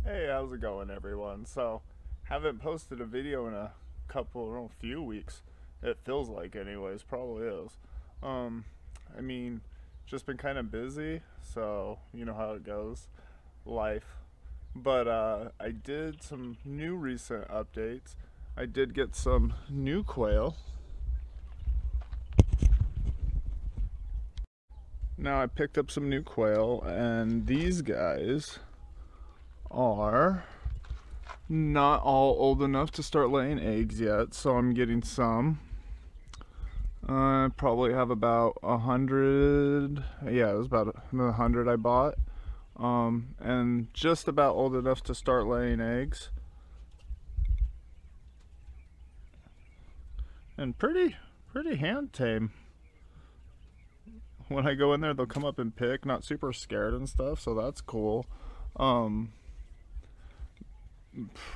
Hey, how's it going, everyone? So, haven't posted a video in a few weeks. It feels like, anyways, probably is. Um, I mean, just been kind of busy, so you know how it goes, life. But I did some new recent updates. I did get some new quail. Now I picked up some new quail, and these guys are not all old enough to start laying eggs yet, so I'm getting some. I probably have about 100. Yeah, it was about 100 I bought, and just about old enough to start laying eggs, and pretty hand tame. When I go in there, they'll come up and pick, not super scared and stuff, so that's cool. Um,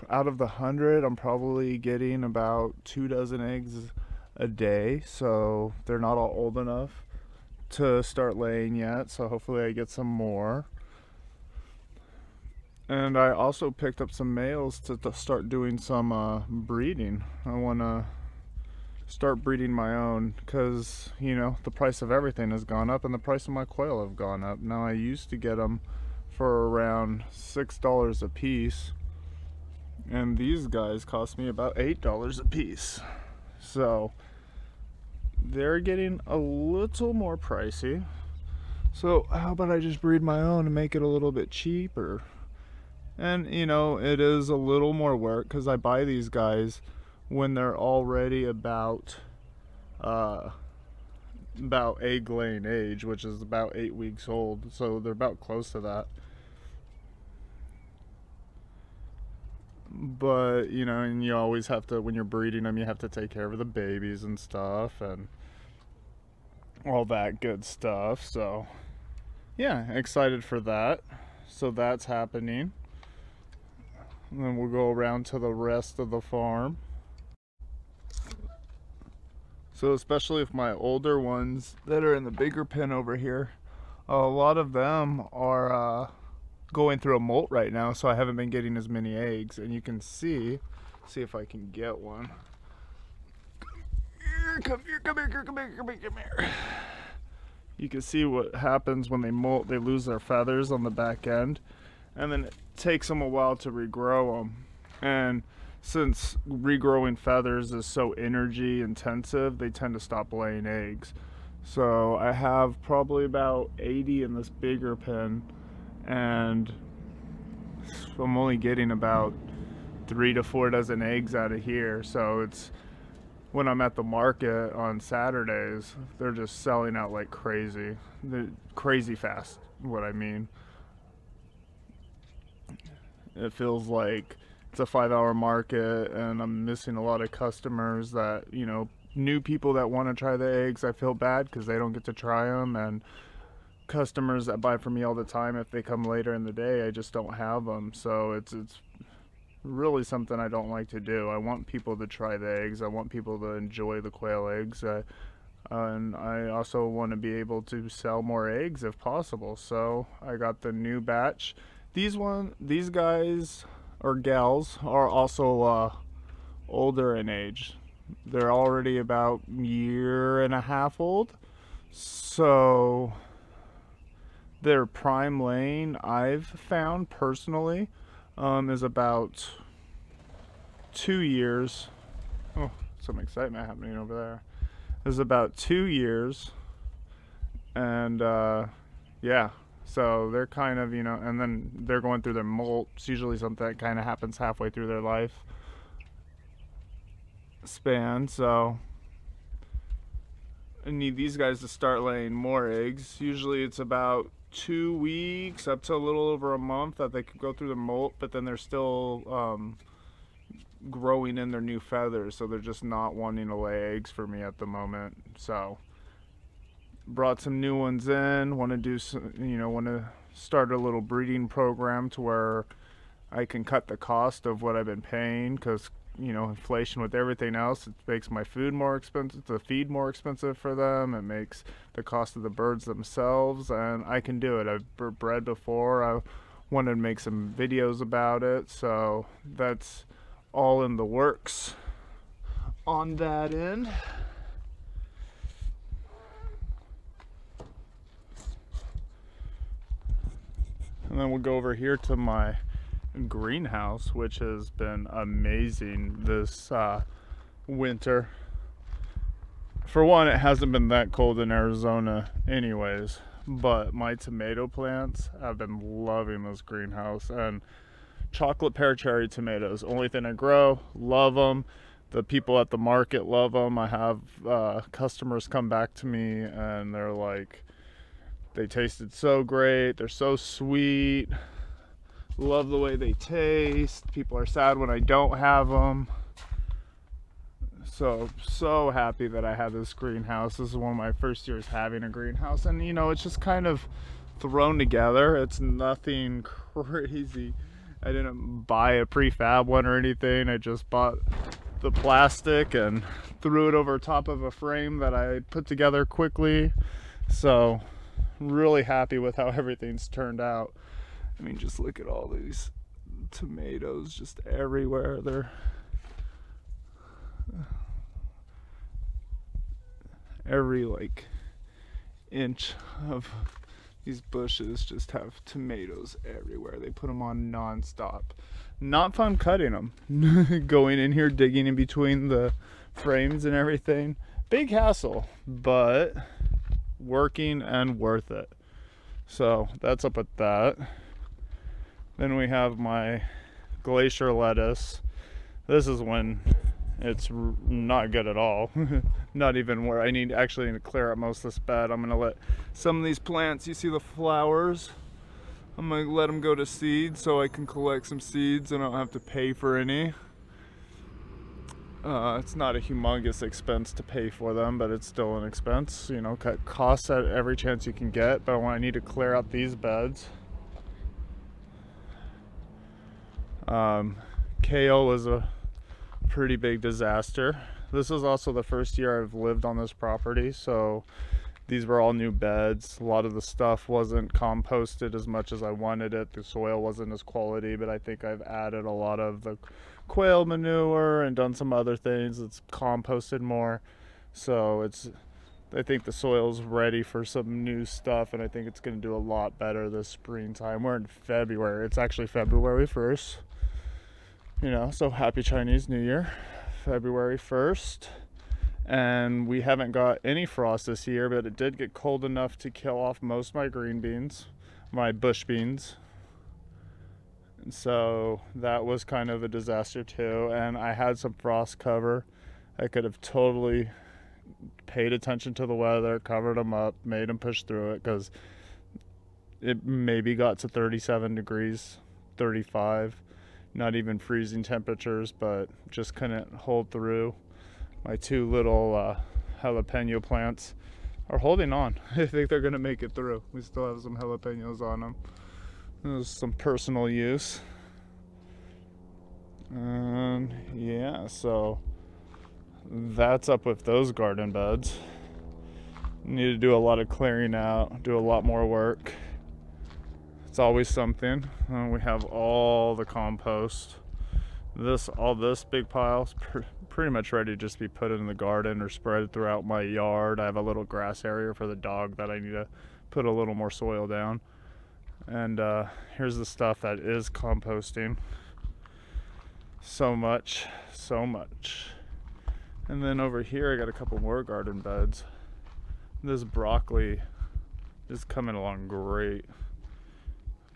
Out of the 100, I'm probably getting about 2 dozen eggs a day, so they're not all old enough to start laying yet, so hopefully I get some more. And I also picked up some males to start doing some breeding. I want to start breeding my own because, you know, the price of everything has gone up and the price of my quail have gone up. Now I used to get them for around $6 a piece, and these guys cost me about $8 a piece. So they're getting a little more pricey. So how about I just breed my own and make it a little bit cheaper? And you know, it is a little more work because I buy these guys when they're already uh, about egg laying age, which is about 8 weeks old. So they're about close to that. But you know, and you always have to, when you're breeding them, you have to take care of the babies and stuff and all that good stuff. So yeah, excited for that. So that's happening, and then we'll go around to the rest of the farm. So especially if my older ones that are in the bigger pen over here, a lot of them are going through a molt right now, so I haven't been getting as many eggs. And you can see if I can get one. Come here, come here, come here, come here, come here. You can see what happens when they molt. They lose their feathers on the back end, and then it takes them a while to regrow them. And since regrowing feathers is so energy intensive, they tend to stop laying eggs. So I have probably about 80 in this bigger pen, and I'm only getting about 3 to 4 dozen eggs out of here. So it's, when I'm at the market on Saturdays, they're just selling out like crazy. They're crazy fast, what I mean. It feels like it's a 5-hour market, and I'm missing a lot of customers that, you know, new people that want to try the eggs. I feel bad because they don't get to try them, and customers that buy from me all the time, if they come later in the day, I just don't have them. So it's really something I don't like to do. I want people to try the eggs. I want people to enjoy the quail eggs, and I also want to be able to sell more eggs if possible. So I got the new batch. These guys or gals are also older in age. They're already about 1.5 years old. So their prime laying, I've found personally, is about 2 years. Oh, some excitement happening over there. Is about 2 years, and yeah. So they're kind of, you know, and then they're going through their molt. It's usually something that kind of happens halfway through their life span. So I need these guys to start laying more eggs. Usually it's about 2 weeks up to a little over a month that they could go through the molt, but then they're still growing in their new feathers, so they're just not wanting to lay eggs for me at the moment. So brought some new ones in. Want to do some, you know, want to start a little breeding program to where I can cut the cost of what I've been paying, because, you know, inflation with everything else, it makes my food more expensive, the feed more expensive for them. It makes the cost of the birds themselves, and I can do it. I've bred before. I wanted to make some videos about it, so that's all in the works on that end. And then we'll go over here to my greenhouse, which has been amazing this winter. For one, it hasn't been that cold in Arizona anyways, but my tomato plants, I've been loving this greenhouse. And chocolate pear cherry tomatoes, only thing I grow, love them. The people at the market love them. I have customers come back to me and they're like, they tasted so great, they're so sweet, love the way they taste. People are sad when I don't have them. So happy that I have this greenhouse. This is one of my first years having a greenhouse, and you know, it's just kind of thrown together. It's nothing crazy. I didn't buy a prefab one or anything. I just bought the plastic and threw it over top of a frame that I put together quickly. So really happy with how everything's turned out. I mean, just look at all these tomatoes just everywhere. They're every like inch of these bushes just have tomatoes everywhere. They put them on non-stop. Not fun cutting them. Going in here, digging in between the frames and everything. Big hassle, but working and worth it. So that's up with that. Then we have my glacier lettuce. This is when it's not good at all. Not even where I need actually to clear out most of this bed. I'm gonna let some of these plants, you see the flowers, I'm gonna let them go to seed so I can collect some seeds and I don't have to pay for any. It's not a humongous expense to pay for them, but it's still an expense. You know, cut costs at every chance you can get. But when I need to clear out these beds, kale was a pretty big disaster. This is also the first year I've lived on this property, so these were all new beds. A lot of the stuff wasn't composted as much as I wanted it. The soil wasn't as quality, but I think I've added a lot of the quail manure and done some other things. It's composted more, so I think the soil's ready for some new stuff, and I think it's going to do a lot better this springtime. We're in February. It's actually February 1st. You know, so happy Chinese New Year, February 1st. And we haven't got any frost this year, but it did get cold enough to kill off most of my green beans, my bush beans. And so that was kind of a disaster too. And I had some frost cover. I could have totally paid attention to the weather, covered them up, made them push through it, because it maybe got to 37 degrees, 35. Not even freezing temperatures, but just couldn't hold through. My two little jalapeno plants are holding on. I think they're gonna make it through. We still have some jalapenos on them. There's some personal use. Yeah, so that's up with those garden beds. Need to do a lot of clearing out, do a lot more work. It's always something. We have all the compost. All this big pile's pretty much ready to just be put in the garden or spread throughout my yard. I have a little grass area for the dog that I need to put a little more soil down. And here's the stuff that is composting. So much. And then over here I got a couple more garden beds. This broccoli is coming along great.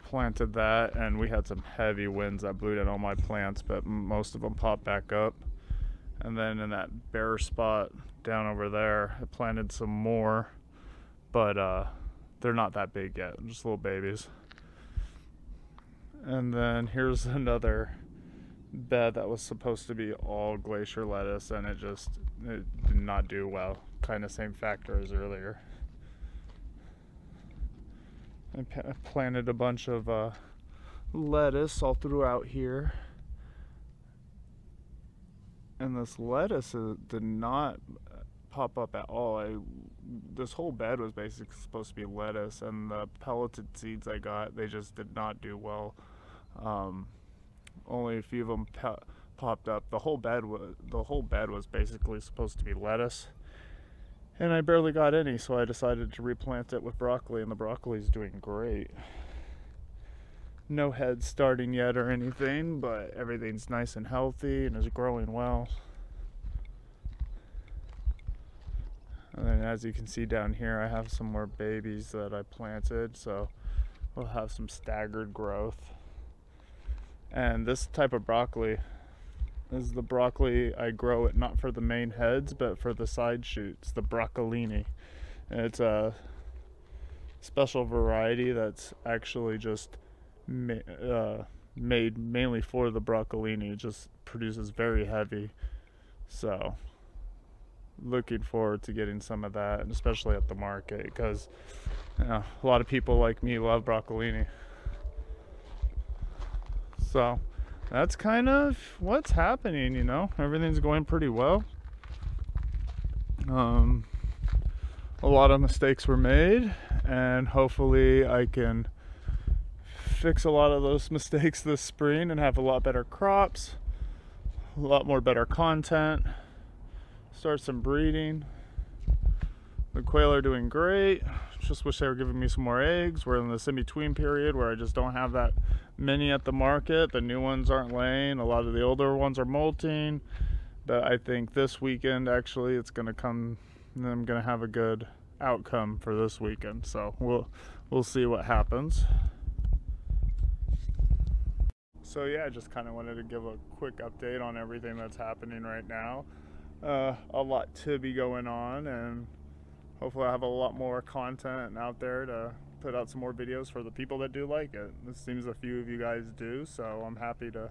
Planted that, and we had some heavy winds that blew down all my plants, but most of them popped back up. And then in that bare spot down over there, I planted some more, but they're not that big yet, just little babies. And then here's another bed that was supposed to be all glacier lettuce, and it did not do well. Kind of same factor as earlier. I planted a bunch of lettuce all throughout here, and this lettuce did not pop up at all. This whole bed was basically supposed to be lettuce, and the pelleted seeds I got, they just did not do well. Only a few of them popped up. The whole bed was basically supposed to be lettuce, and I barely got any, so I decided to replant it with broccoli, and the broccoli's doing great. No heads starting yet or anything, but everything's nice and healthy and is growing well. And then as you can see down here, I have some more babies that I planted, so we'll have some staggered growth. And this type of broccoli is the broccoli I grow it not for the main heads, but for the side shoots, the broccolini. And it's a special variety that's actually just made mainly for the broccolini. It just produces very heavy. So looking forward to getting some of that, and especially at the market, because a lot of people like me love broccolini. So that's kind of what's happening, everything's going pretty well. A lot of mistakes were made, and hopefully I can fix a lot of those mistakes this spring and have a lot better crops, a lot more better content, start some breeding. The quail are doing great. Just wish they were giving me some more eggs. We're in this in-between period where I just don't have that many at the market. The new ones aren't laying. A lot of the older ones are molting. But I think this weekend, actually, it's going to come, and I'm going to have a good outcome for this weekend. So we'll see what happens. So yeah, I just kind of wanted to give a quick update on everything that's happening right now. A lot to be going on, and hopefully I have a lot more content out there to put out some more videos for the people that do like it. It seems a few of you guys do, so I'm happy to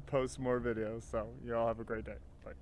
post more videos. So you all have a great day. Bye.